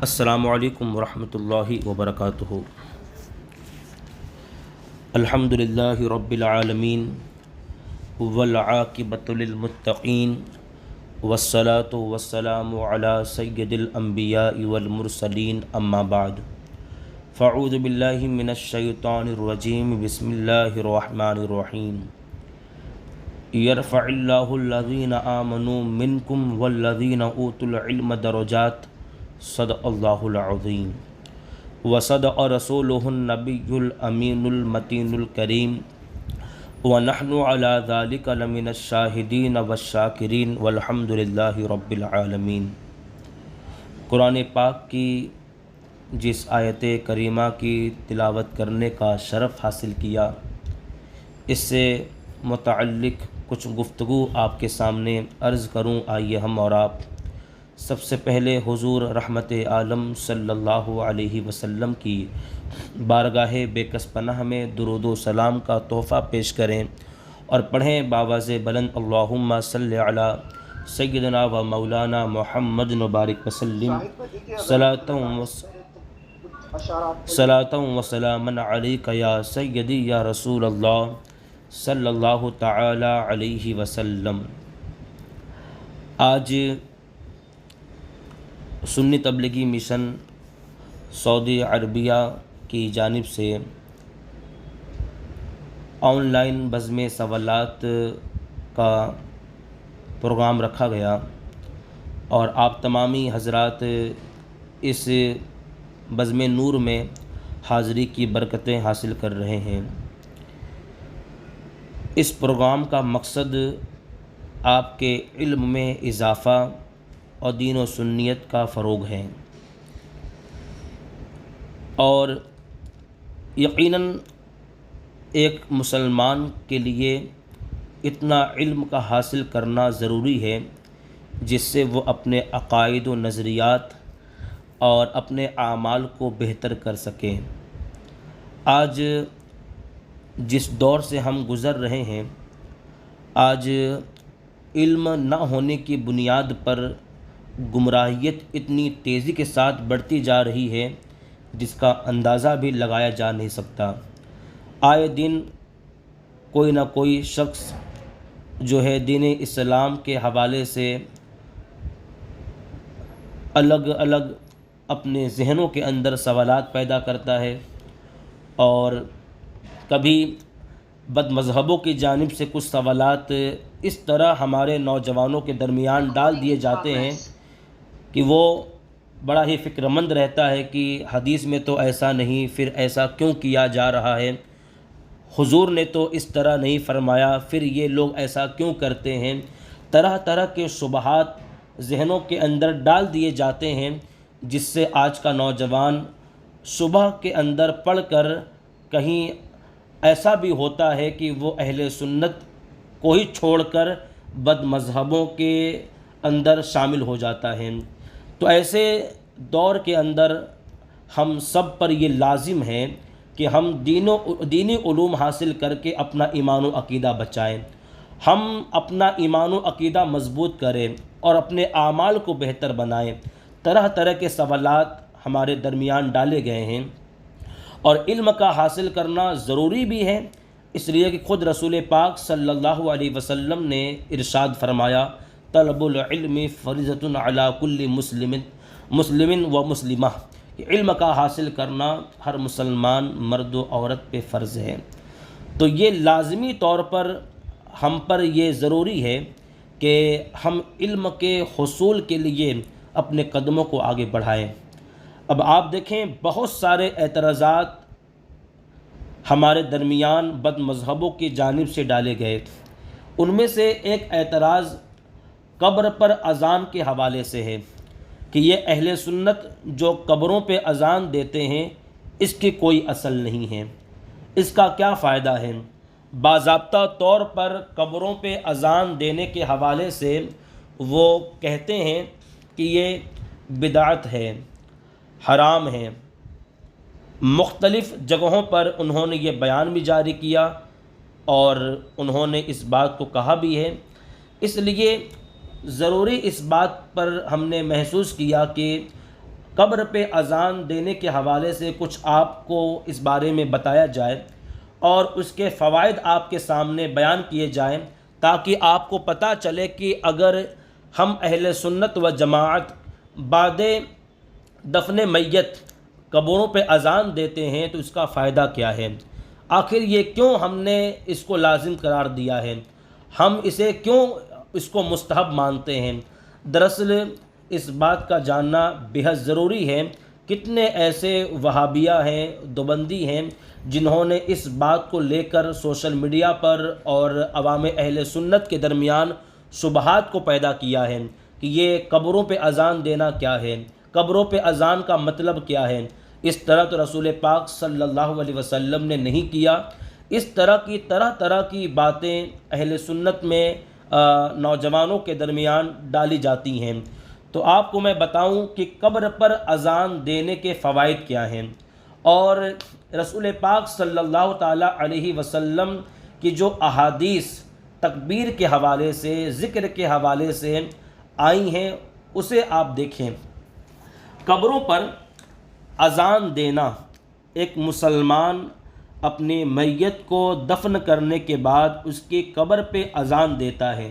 السلام علیکم ورحمۃ اللہ وبرکاتہ۔ الحمد للہ رب العالمین والعاقبۃ للمتقین والصلاة والسلام علی سید الانبیاء والمرسلین اما بعد فاعوذ باللہ من الشیطان الرجیم بسم اللہ الرحمن الرحیم یرفع اللہ الذین آمنوا منکم والذین اوتوا العلم درجات صدق اللہ العظیم وصدق رسولہ النبی الامین المتین الکریم ونحن علی ذلک لمن الشاہدین والشاکرین والحمد للہ رب العالمین۔ قرآن پاک کی جس آیت کریمہ کی تلاوت کرنے کا شرف حاصل کیا، اس سے متعلق کچھ گفتگو آپ کے سامنے عرض کروں۔ آئیے ہم اور آپ سب سے پہلے حضور رحمت عالم صلی اللہ علیہ وسلم کی بارگاہ بے کس پناہ میں درود و سلام کا تحفہ پیش کریں اور پڑھیں باواز بلند اللہم صلی علی سیدنا و مولانا محمد مبارک وسلم صلاۃ و سلاما علیک یا سیدی یا رسول اللہ صلی اللہ تعالی علیہ وسلم۔ آج سنی تبلیغی مشن سعودی عربیہ کی جانب سے آن لائن بزم سوالات کا پروگرام رکھا گیا اور آپ تمامی حضرات اس بزم نور میں حاضری کی برکتیں حاصل کر رہے ہیں۔ اس پروگرام کا مقصد آپ کے علم میں اضافہ اور دین و سنیت کا فروغ ہے، اور یقیناً ایک مسلمان کے لیے اتنا علم کا حاصل کرنا ضروری ہے جس سے وہ اپنے عقائد و نظریات اور اپنے اعمال کو بہتر کر سکیں۔ آج جس دور سے ہم گزر رہے ہیں، آج علم نہ ہونے کی بنیاد پر گمراہیت اتنی تیزی کے ساتھ بڑھتی جا رہی ہے جس کا اندازہ بھی لگایا جا نہیں سکتا۔ آئے دن کوئی نہ کوئی شخص جو ہے دین اسلام کے حوالے سے الگ الگ اپنے ذہنوں کے اندر سوالات پیدا کرتا ہے، اور کبھی بد مذہبوں کی جانب سے کچھ سوالات اس طرح ہمارے نوجوانوں کے درمیان ڈال دیے جاتے ہیں کہ وہ بڑا ہی فکر مند رہتا ہے کہ حدیث میں تو ایسا نہیں، پھر ایسا کیوں کیا جا رہا ہے، حضور نے تو اس طرح نہیں فرمایا، پھر یہ لوگ ایسا کیوں کرتے ہیں۔ طرح طرح کے شبہات ذہنوں کے اندر ڈال دیے جاتے ہیں، جس سے آج کا نوجوان صبح کے اندر پڑھ کر کہیں ایسا بھی ہوتا ہے کہ وہ اہل سنت کو ہی چھوڑ کر بد مذہبوں کے اندر شامل ہو جاتا ہے۔ تو ایسے دور کے اندر ہم سب پر یہ لازم ہے کہ ہم دینی علوم حاصل کر کے اپنا ایمان و عقیدہ بچائیں، ہم اپنا ایمان و عقیدہ مضبوط کریں اور اپنے اعمال کو بہتر بنائیں۔ طرح طرح کے سوالات ہمارے درمیان ڈالے گئے ہیں، اور علم کا حاصل کرنا ضروری بھی ہے، اس لیے کہ خود رسول پاک صلی اللہ علیہ وسلم نے ارشاد فرمایا، طلب العلم فریضۃ علی کل مسلم و مسلمہ، کہ علم کا حاصل کرنا ہر مسلمان مرد و عورت پہ فرض ہے۔ تو یہ لازمی طور پر ہم پر یہ ضروری ہے کہ ہم علم کے حصول کے لیے اپنے قدموں کو آگے بڑھائیں۔ اب آپ دیکھیں، بہت سارے اعتراضات ہمارے درمیان بد مذہبوں کی جانب سے ڈالے گئے، ان میں سے ایک اعتراض قبر پر اذان کے حوالے سے ہے کہ یہ اہل سنت جو قبروں پہ اذان دیتے ہیں، اس کی کوئی اصل نہیں ہے، اس کا کیا فائدہ ہے۔ باضابطہ طور پر قبروں پہ اذان دینے کے حوالے سے وہ کہتے ہیں کہ یہ بدعت ہے، حرام ہے۔ مختلف جگہوں پر انہوں نے یہ بیان بھی جاری کیا اور انہوں نے اس بات کو کہا بھی ہے۔ اس لیے ضروری اس بات پر ہم نے محسوس کیا کہ قبر پہ اذان دینے کے حوالے سے کچھ آپ کو اس بارے میں بتایا جائے اور اس کے فوائد آپ کے سامنے بیان کیے جائیں، تاکہ آپ کو پتہ چلے کہ اگر ہم اہل سنت و جماعت بعد دفن میت قبروں پہ اذان دیتے ہیں تو اس کا فائدہ کیا ہے، آخر یہ کیوں ہم نے اس کو لازم قرار دیا ہے، ہم اسے کیوں اس کو مستحب مانتے ہیں۔ دراصل اس بات کا جاننا بہت ضروری ہے۔ کتنے ایسے وہابیہ ہیں، دیوبندی ہیں، جنہوں نے اس بات کو لے کر سوشل میڈیا پر اور عوام اہل سنت کے درمیان شبہات کو پیدا کیا ہے کہ یہ قبروں پہ اذان دینا کیا ہے، قبروں پہ اذان کا مطلب کیا ہے۔ اس طرح تو رسول پاک صلی اللہ علیہ وسلم نے نہیں کیا۔ اس طرح کی طرح کی باتیں اہل سنت میں نوجوانوں کے درمیان ڈالی جاتی ہیں۔ تو آپ کو میں بتاؤں کہ قبر پر اذان دینے کے فوائد کیا ہیں، اور رسول پاک صلی اللہ تعالیٰ علیہ وسلم کی جو احادیث تکبیر کے حوالے سے، ذکر کے حوالے سے آئی ہیں، اسے آپ دیکھیں۔ قبروں پر اذان دینا، ایک مسلمان اپنی میت کو دفن کرنے کے بعد اس کی قبر پہ اذان دیتا ہے،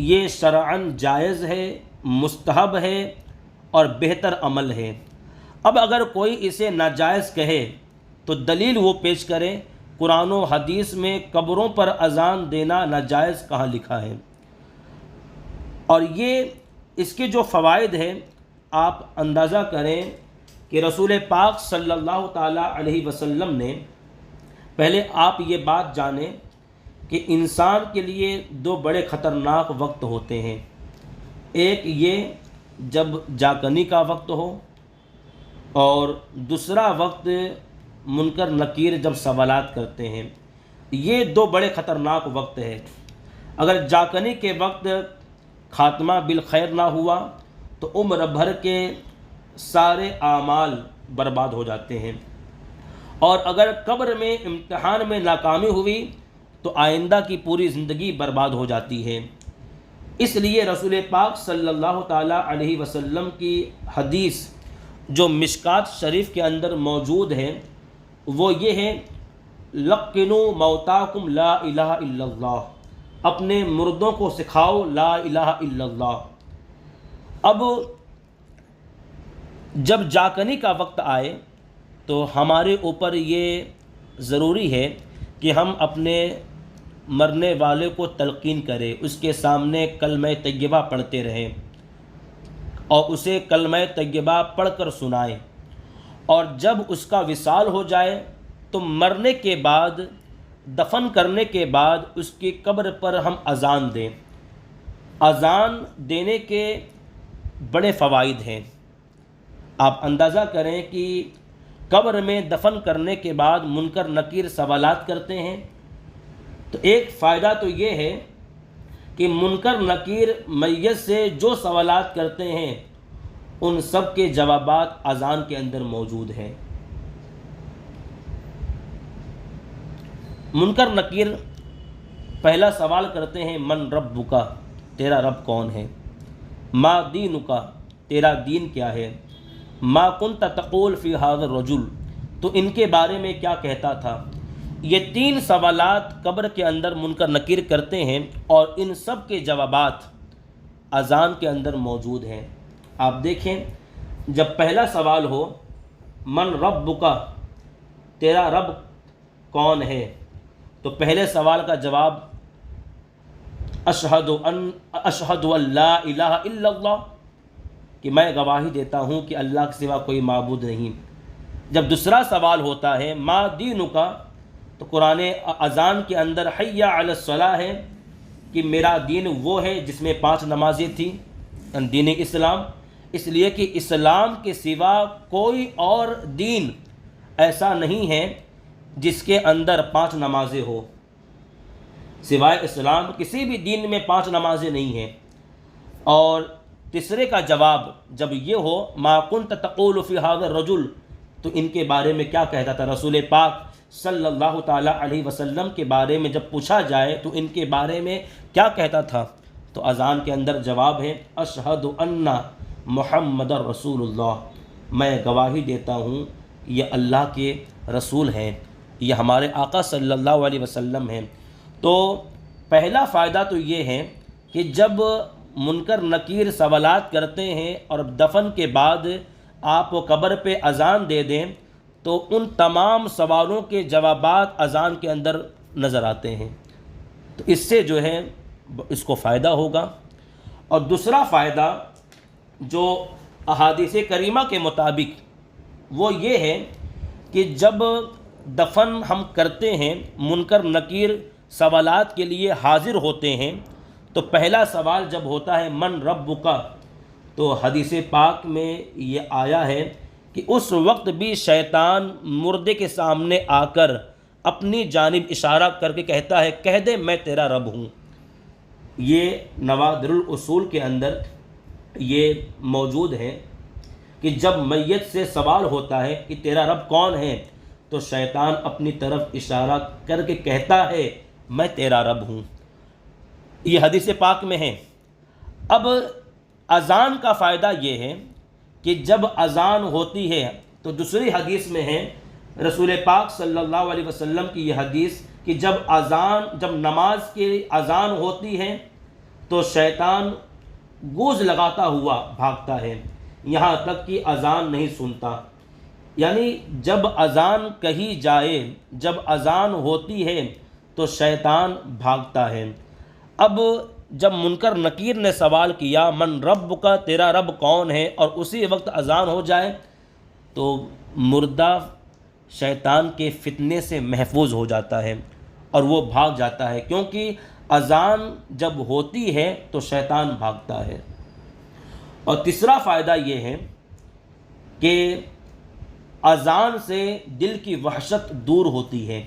یہ شرعاً جائز ہے، مستحب ہے اور بہتر عمل ہے۔ اب اگر کوئی اسے ناجائز کہے تو دلیل وہ پیش کرے، قرآن و حدیث میں قبروں پر اذان دینا ناجائز کہاں لکھا ہے؟ اور یہ اس کے جو فوائد ہیں آپ اندازہ کریں کہ رسول پاک صلی اللہ تعالیٰ علیہ وسلم نے، پہلے آپ یہ بات جانیں کہ انسان کے لیے دو بڑے خطرناک وقت ہوتے ہیں، ایک یہ جب جاکنی کا وقت ہو، اور دوسرا وقت منکر نکیر جب سوالات کرتے ہیں۔ یہ دو بڑے خطرناک وقت ہے۔ اگر جاکنی کے وقت خاتمہ بالخیر نہ ہوا تو عمر بھر کے سارے اعمال برباد ہو جاتے ہیں، اور اگر قبر میں امتحان میں ناکامی ہوئی تو آئندہ کی پوری زندگی برباد ہو جاتی ہے۔ اس لیے رسول پاک صلی اللہ تعالیٰ علیہ وسلم کی حدیث جو مشکات شریف کے اندر موجود ہے وہ یہ ہے، لقنوا موتاکم لا الہ الا اللہ، اپنے مردوں کو سکھاؤ لا الہ الا اللہ۔ اب جب جاکنی کا وقت آئے تو ہمارے اوپر یہ ضروری ہے کہ ہم اپنے مرنے والے کو تلقین کریں، اس کے سامنے کلمہ طیبہ پڑھتے رہیں اور اسے کلمہ طیبہ پڑھ کر سنائیں، اور جب اس کا وصال ہو جائے تو مرنے کے بعد، دفن کرنے کے بعد اس کی قبر پر ہم اذان دیں۔ اذان دینے کے بڑے فوائد ہیں۔ آپ اندازہ کریں کہ قبر میں دفن کرنے کے بعد منکر نکیر سوالات کرتے ہیں، تو ایک فائدہ تو یہ ہے کہ منکر نکیر میت سے جو سوالات کرتے ہیں ان سب کے جوابات اذان کے اندر موجود ہیں۔ منکر نکیر پہلا سوال کرتے ہیں، من ربک، تیرا رب کون ہے؟ ما دینک، تیرا دین کیا ہے؟ ما کنت تقول فی ھذا الرجل، تو ان کے بارے میں کیا کہتا تھا؟ یہ تین سوالات قبر کے اندر منکر نکیر کرتے ہیں، اور ان سب کے جوابات اذان کے اندر موجود ہیں۔ آپ دیکھیں، جب پہلا سوال ہو من ربک، تیرا رب کون ہے، تو پہلے سوال کا جواب اشہد ان لا الہ الا اللہ، کہ میں گواہی دیتا ہوں کہ اللہ کے سوا کوئی معبود نہیں۔ جب دوسرا سوال ہوتا ہے ما دینک، تو قرآن اذان کے اندر حی علی الصلاۃ ہے کہ میرا دین وہ ہے جس میں 5 نمازیں تھیں، یعنی دین اسلام، اس لیے کہ اسلام کے سوا کوئی اور دین ایسا نہیں ہے جس کے اندر 5 نمازیں ہو۔ سوائے اسلام کسی بھی دین میں 5 نمازیں نہیں ہیں۔ اور تیسرے کا جواب جب یہ ہو ما کنت تقول فی ھذا الرجل، تو ان کے بارے میں کیا کہتا تھا؟ رسول پاک صلی اللہ تعالیٰ علیہ وسلم کے بارے میں جب پوچھا جائے تو ان کے بارے میں کیا کہتا تھا؟ تو اذان کے اندر جواب ہے اشہد ان محمد رسول اللہ، میں گواہی دیتا ہوں یہ اللہ کے رسول ہیں، یہ ہمارے آقا صلی اللہ علیہ وسلم ہیں۔ تو پہلا فائدہ تو یہ ہے کہ جب منکر نکیر سوالات کرتے ہیں اور دفن کے بعد آپ قبر پہ اذان دے دیں تو ان تمام سوالوں کے جوابات اذان کے اندر نظر آتے ہیں، تو اس سے جو ہے اس کو فائدہ ہوگا۔ اور دوسرا فائدہ جو احادیث کریمہ کے مطابق وہ یہ ہے کہ جب دفن ہم کرتے ہیں، منکر نکیر سوالات کے لیے حاضر ہوتے ہیں، تو پہلا سوال جب ہوتا ہے من ربک، تو حدیث پاک میں یہ آیا ہے کہ اس وقت بھی شیطان مردے کے سامنے آ کر اپنی جانب اشارہ کر کے کہتا ہے کہہ دے میں تیرا رب ہوں۔ یہ نوادر الاصول کے اندر یہ موجود ہے کہ جب میت سے سوال ہوتا ہے کہ تیرا رب کون ہے، تو شیطان اپنی طرف اشارہ کر کے کہتا ہے میں تیرا رب ہوں۔ یہ حدیث پاک میں ہے۔ اب اذان کا فائدہ یہ ہے کہ جب اذان ہوتی ہے تو دوسری حدیث میں ہے، رسول پاک صلی اللہ علیہ وسلم کی یہ حدیث کہ جب نماز کی اذان ہوتی ہے تو شیطان گوز لگاتا ہوا بھاگتا ہے یہاں تک کہ اذان نہیں سنتا۔ یعنی جب اذان کہی جائے، جب اذان ہوتی ہے تو شیطان بھاگتا ہے۔ اب جب منکر نکیر نے سوال کیا من رب کا، تیرا رب کون ہے، اور اسی وقت اذان ہو جائے تو مردہ شیطان کے فتنے سے محفوظ ہو جاتا ہے اور وہ بھاگ جاتا ہے، کیونکہ اذان جب ہوتی ہے تو شیطان بھاگتا ہے۔ اور تیسرا فائدہ یہ ہے کہ اذان سے دل کی وحشت دور ہوتی ہے۔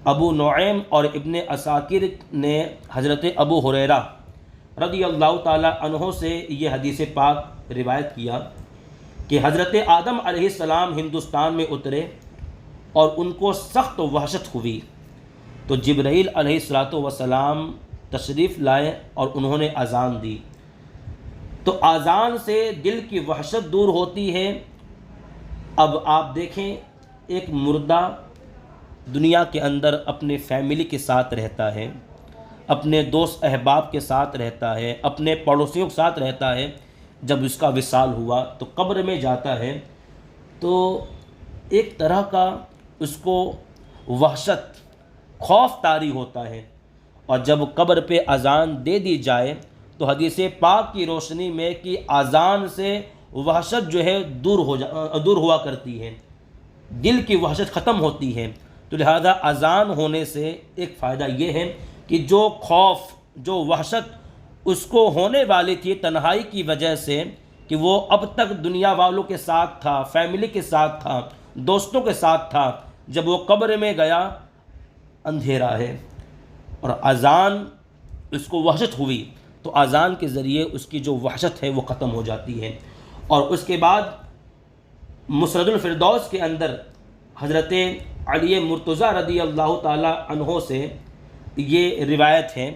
ابو نعیم اور ابن عساکر نے حضرت ابو ہریرہ رضی اللہ تعالی عنہ سے یہ حدیث پاک روایت کیا کہ حضرت آدم علیہ السلام ہندوستان میں اترے اور ان کو سخت وحشت ہوئی، تو جبرائیل علیہ السلام تشریف لائے اور انہوں نے اذان دی، تو اذان سے دل کی وحشت دور ہوتی ہے۔ اب آپ دیکھیں ایک مردہ دنیا کے اندر اپنے فیملی کے ساتھ رہتا ہے، اپنے دوست احباب کے ساتھ رہتا ہے، اپنے پڑوسیوں کے ساتھ رہتا ہے، جب اس کا وصال ہوا تو قبر میں جاتا ہے تو ایک طرح کا اس کو وحشت، خوف طاری ہوتا ہے، اور جب قبر پہ اذان دے دی جائے تو حدیث پاک کی روشنی میں کہ اذان سے وحشت جو ہے دور ہوا کرتی ہے، دل کی وحشت ختم ہوتی ہے۔ تو لہذا اذان ہونے سے ایک فائدہ یہ ہے کہ جو خوف، جو وحشت اس کو ہونے والی تھی تنہائی کی وجہ سے کہ وہ اب تک دنیا والوں کے ساتھ تھا، فیملی کے ساتھ تھا، دوستوں کے ساتھ تھا، جب وہ قبر میں گیا اندھیرا ہے اور اذان اس کو وحشت ہوئی، تو اذان کے ذریعے اس کی جو وحشت ہے وہ ختم ہو جاتی ہے۔ اور اس کے بعد مسند الفردوس کے اندر حضرت علی مرتضیٰ رضی اللہ تعالی عنہ سے یہ روایت ہے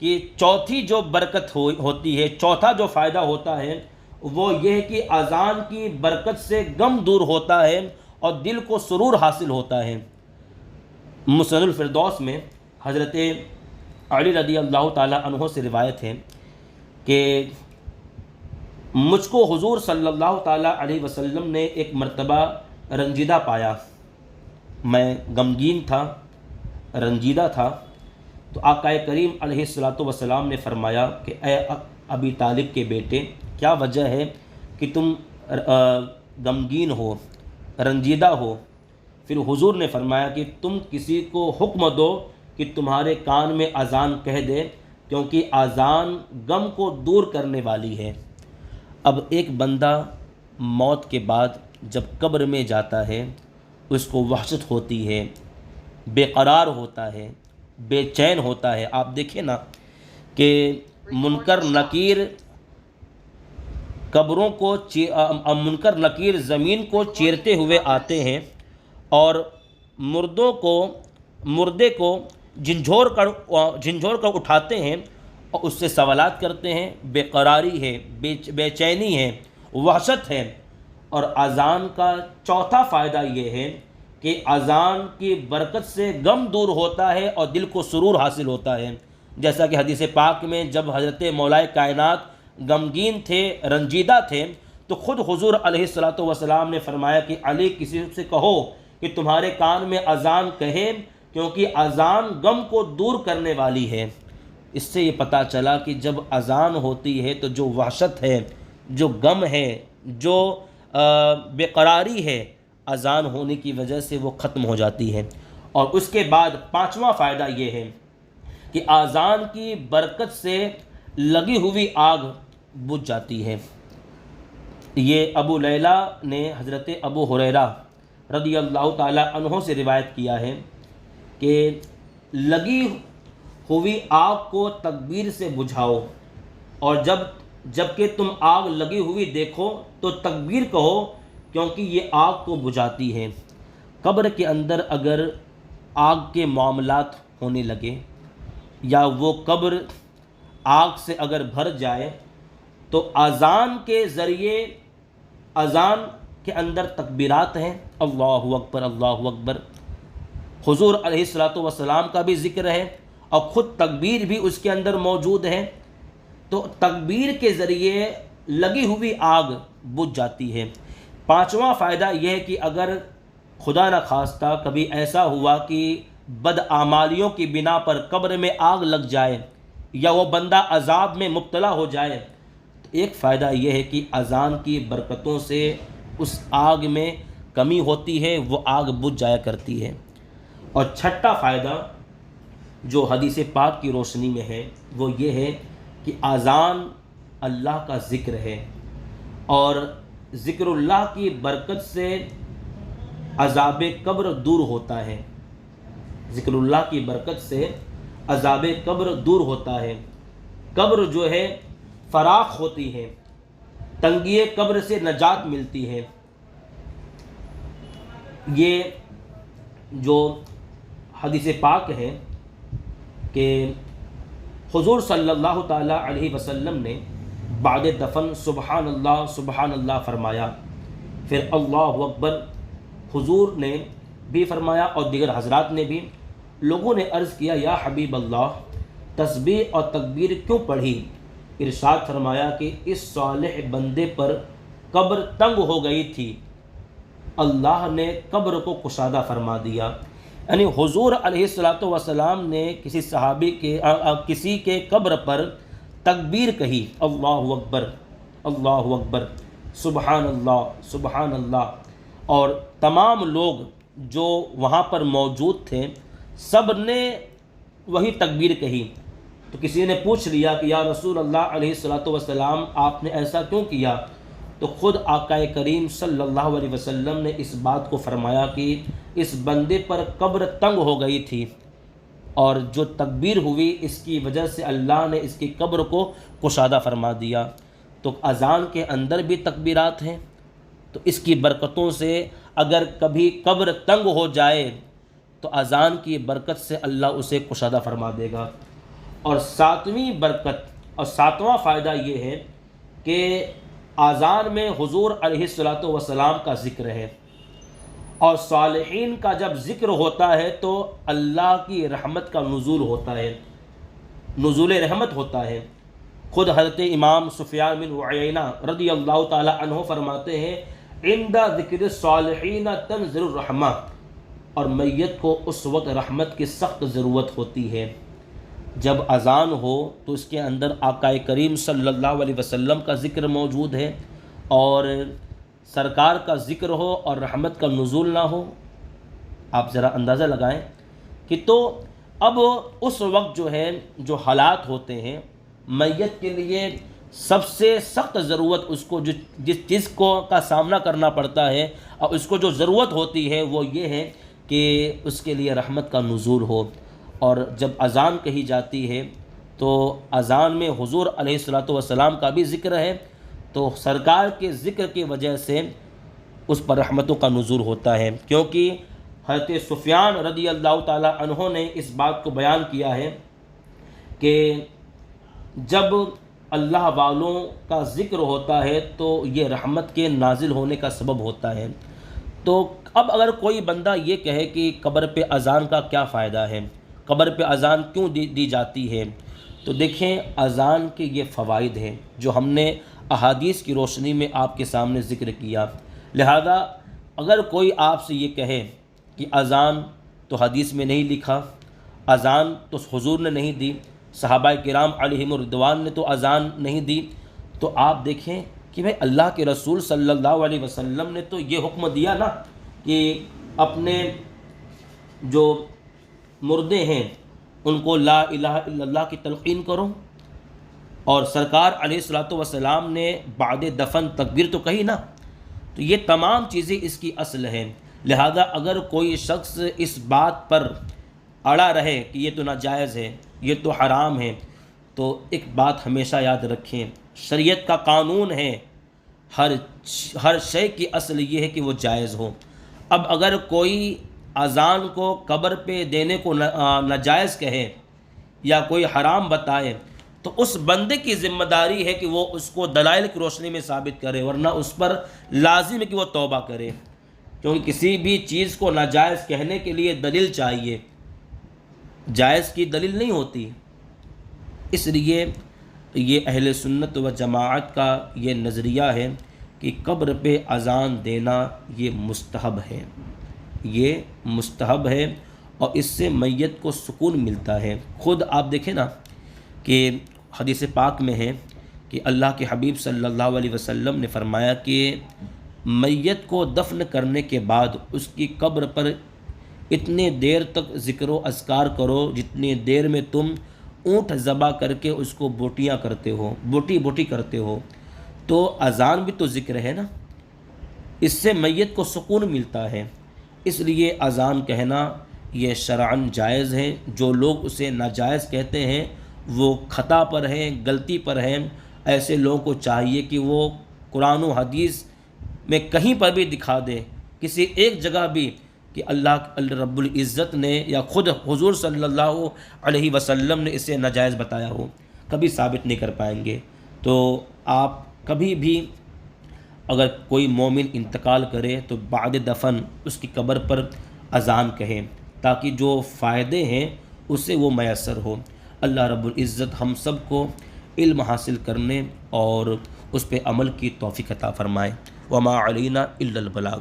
کہ چوتھی جو برکت ہوتی ہے، چوتھا جو فائدہ ہوتا ہے وہ یہ ہے کہ اذان کی برکت سے غم دور ہوتا ہے اور دل کو سرور حاصل ہوتا ہے۔ مسند الفردوس میں حضرت علی رضی اللہ تعالی عنہ سے روایت ہے کہ مجھ کو حضور صلی اللہ تعالی علیہ وسلم نے ایک مرتبہ رنجیدہ پایا، میں غمگین تھا، رنجیدہ تھا، تو آقا کریم علیہ السلام نے فرمایا کہ اے ابی طالب کے بیٹے، کیا وجہ ہے کہ تم غمگین ہو، رنجیدہ ہو؟ پھر حضور نے فرمایا کہ تم کسی کو حکم دو کہ تمہارے کان میں اذان کہہ دے، کیونکہ اذان غم کو دور کرنے والی ہے۔ اب ایک بندہ موت کے بعد جب قبر میں جاتا ہے اس کو وحشت ہوتی ہے، بے قرار ہوتا ہے، بے چین ہوتا ہے۔ آپ دیکھیں نا کہ منکر نکیر قبروں کو منکر نکیر زمین کو چیرتے ہوئے آتے ہیں اور مردے کو جھنجھوڑ کر اٹھاتے ہیں اور اس سے سوالات کرتے ہیں۔ بے قراری ہے، بے چینی ہے، وحشت ہے، اور اذان کا چوتھا فائدہ یہ ہے کہ اذان کی برکت سے غم دور ہوتا ہے اور دل کو سرور حاصل ہوتا ہے. جیسا کہ حدیث پاک میں جب حضرت مولا کائنات غمگین تھے، رنجیدہ تھے، تو خود حضور علیہ الصلاۃ والسلام نے فرمایا کہ علی کسی سے کہو کہ تمہارے کان میں اذان کہے، کیونکہ اذان غم کو دور کرنے والی ہے. اس سے یہ پتہ چلا کہ جب اذان ہوتی ہے تو جو وحشت ہے، جو غم ہے، جو بے قراری ہے، اذان ہونے کی وجہ سے وہ ختم ہو جاتی ہے. اور اس کے بعد پانچواں فائدہ یہ ہے کہ اذان کی برکت سے لگی ہوئی آگ بجھ جاتی ہے. یہ ابو لیلہ نے حضرت ابو ہریرہ رضی اللہ تعالی عنہ سے روایت کیا ہے کہ لگی ہوئی آگ کو تکبیر سے بجھاؤ، اور جب کہ تم آگ لگی ہوئی دیکھو تو تکبیر کہو، کیونکہ یہ آگ کو بجھاتی ہے. قبر کے اندر اگر آگ کے معاملات ہونے لگے یا وہ قبر آگ سے اگر بھر جائے تو اذان کے ذریعے اذان کے اندر تکبیرات ہیں، اللہ اکبر اللہ اکبر، حضور علیہ الصلاۃ والسلام کا بھی ذکر ہے اور خود تکبیر بھی اس کے اندر موجود ہے. تو تکبیر کے ذریعے لگی ہوئی آگ بجھ جاتی ہے. پانچواں فائدہ یہ ہے کہ اگر خدا نہ خواستہ کبھی ایسا ہوا کہ بدعمالیوں کی بنا پر قبر میں آگ لگ جائے یا وہ بندہ عذاب میں مبتلا ہو جائے، تو ایک فائدہ یہ ہے کہ اذان کی برکتوں سے اس آگ میں کمی ہوتی ہے، وہ آگ بجھ جایا کرتی ہے. اور چھٹا فائدہ جو حدیث پاک کی روشنی میں ہے وہ یہ ہے کہ اذان اللہ کا ذکر ہے، اور ذکر اللہ کی برکت سے عذاب قبر دور ہوتا ہے. ذکر اللہ کی برکت سے عذاب قبر دور ہوتا ہے. قبر جو ہے فراخ ہوتی ہے، تنگی قبر سے نجات ملتی ہے. یہ جو حدیث پاک ہے کہ حضور صلی اللہ تعالی علیہ وسلم نے بعد دفن سبحان اللہ فرمایا، پھر اللہ اکبر حضور نے بھی فرمایا اور دیگر حضرات نے بھی. لوگوں نے عرض کیا یا حبیب اللہ، تسبیح اور تکبیر کیوں پڑھی؟ ارشاد فرمایا کہ اس صالح بندے پر قبر تنگ ہو گئی تھی، اللہ نے قبر کو کشادہ فرما دیا. یعنی حضور علیہ الصلاۃ والسلام نے کسی صحابی کے کسی کے قبر پر تکبیر کہی، اللہ اکبر سبحان اللہ، اور تمام لوگ جو وہاں پر موجود تھے سب نے وہی تکبیر کہی. تو کسی نے پوچھ لیا کہ یا رسول اللہ علیہ الصلاۃ والسلام آپ نے ایسا کیوں کیا؟ تو خود آقا کریم صلی اللہ علیہ وسلم نے اس بات کو فرمایا کہ اس بندے پر قبر تنگ ہو گئی تھی، اور جو تکبیر ہوئی اس کی وجہ سے اللہ نے اس کی قبر کو کشادہ فرما دیا. تو اذان کے اندر بھی تکبیرات ہیں، تو اس کی برکتوں سے اگر کبھی قبر تنگ ہو جائے تو اذان کی برکت سے اللہ اسے کشادہ فرما دے گا. اور ساتویں برکت اور ساتواں فائدہ یہ ہے کہ اذان میں حضور علیہ الصلاۃ والسلام کا ذکر ہے، اور صالحین کا جب ذکر ہوتا ہے تو اللہ کی رحمت کا نزول ہوتا ہے، نزول رحمت ہوتا ہے. خود حضرت امام سفیان بن عیینہ رضی اللہ تعالی عنہ فرماتے ہیں عند ذکر الصالحین تنزل الرحمہ، اور میت کو اس وقت رحمت کی سخت ضرورت ہوتی ہے. جب اذان ہو تو اس کے اندر آقا کریم صلی اللہ علیہ وسلم کا ذکر موجود ہے اور سرکار کا ذکر ہو اور رحمت کا نزول نہ ہو. آپ ذرا اندازہ لگائیں کہ تو اب اس وقت جو ہے جو حالات ہوتے ہیں میت کے لیے سب سے سخت ضرورت اس کو جس چیز کو کا سامنا کرنا پڑتا ہے اور اس کو جو ضرورت ہوتی ہے وہ یہ ہے کہ اس کے لیے رحمت کا نزول ہو. اور جب اذان کہی جاتی ہے تو اذان میں حضور علیہ الصلاۃ والسلام کا بھی ذکر ہے، تو سرکار کے ذکر کی وجہ سے اس پر رحمتوں کا نزول ہوتا ہے. کیونکہ حضرت سفیان رضی اللہ تعالی عنہ نے اس بات کو بیان کیا ہے کہ جب اللہ والوں کا ذکر ہوتا ہے تو یہ رحمت کے نازل ہونے کا سبب ہوتا ہے۔ تو اب اگر کوئی بندہ یہ کہے کہ قبر پہ اذان کا کیا فائدہ ہے، قبر پہ اذان کیوں دی جاتی ہے، تو دیکھیں اذان کے یہ فوائد ہیں جو ہم نے احادیث کی روشنی میں آپ کے سامنے ذکر کیا۔ لہذا اگر کوئی آپ سے یہ کہے کہ اذان تو حدیث میں نہیں لکھا، اذان تو حضور نے نہیں دی، صحابہ کرام علیہم الرضوان نے تو اذان نہیں دی، تو آپ دیکھیں کہ بھئی اللہ کے رسول صلی اللہ علیہ وسلم نے تو یہ حکم دیا نا کہ اپنے جو مردے ہیں ان کو لا الہ الا اللہ کی تلقین کرو، اور سرکار علیہ الصلوۃ والسلام نے بعد دفن تکبیر تو کہی نا، تو یہ تمام چیزیں اس کی اصل ہیں۔ لہذا اگر کوئی شخص اس بات پر اڑا رہے کہ یہ تو ناجائز ہے، یہ تو حرام ہے، تو ایک بات ہمیشہ یاد رکھیں، شریعت کا قانون ہے، ہر شے کی اصل یہ ہے کہ وہ جائز ہو۔ اب اگر کوئی اذان کو قبر پہ دینے کو ناجائز کہے یا کوئی حرام بتائے تو اس بندے کی ذمہ داری ہے کہ وہ اس کو دلائل کی روشنی میں ثابت کرے، ورنہ اس پر لازم ہے کہ وہ توبہ کرے، کیونکہ کسی بھی چیز کو ناجائز کہنے کے لیے دلیل چاہیے، جائز کی دلیل نہیں ہوتی۔ اس لیے یہ اہل سنت و جماعت کا یہ نظریہ ہے کہ قبر پہ اذان دینا یہ مستحب ہے، یہ مستحب ہے، اور اس سے میت کو سکون ملتا ہے۔ خود آپ دیکھیں نا کہ حدیث پاک میں ہے کہ اللہ کے حبیب صلی اللہ علیہ وسلم نے فرمایا کہ میت کو دفن کرنے کے بعد اس کی قبر پر اتنے دیر تک ذکر و اذکار کرو جتنی دیر میں تم اونٹ ذبح کر کے اس کو بوٹیاں کرتے ہو، بوٹی کرتے ہو۔ تو اذان بھی تو ذکر ہے نا، اس سے میت کو سکون ملتا ہے، اس لیے اذان کہنا یہ شرعاً جائز ہے۔ جو لوگ اسے ناجائز کہتے ہیں وہ خطا پر ہیں، غلطی پر ہیں۔ ایسے لوگوں کو چاہیے کہ وہ قرآن و حدیث میں کہیں پر بھی دکھا دیں، کسی ایک جگہ بھی کہ اللہ رب العزت نے یا خود حضور صلی اللہ علیہ وسلم نے اسے ناجائز بتایا ہو، کبھی ثابت نہیں کر پائیں گے۔ تو آپ کبھی بھی اگر کوئی مومن انتقال کرے تو بعد دفن اس کی قبر پر اذان کہیں، تاکہ جو فائدے ہیں اس سے وہ میسر ہو۔ اللہ رب العزت ہم سب کو علم حاصل کرنے اور اس پہ عمل کی توفیق عطا فرمائے۔ وما علینا الا البلاغ۔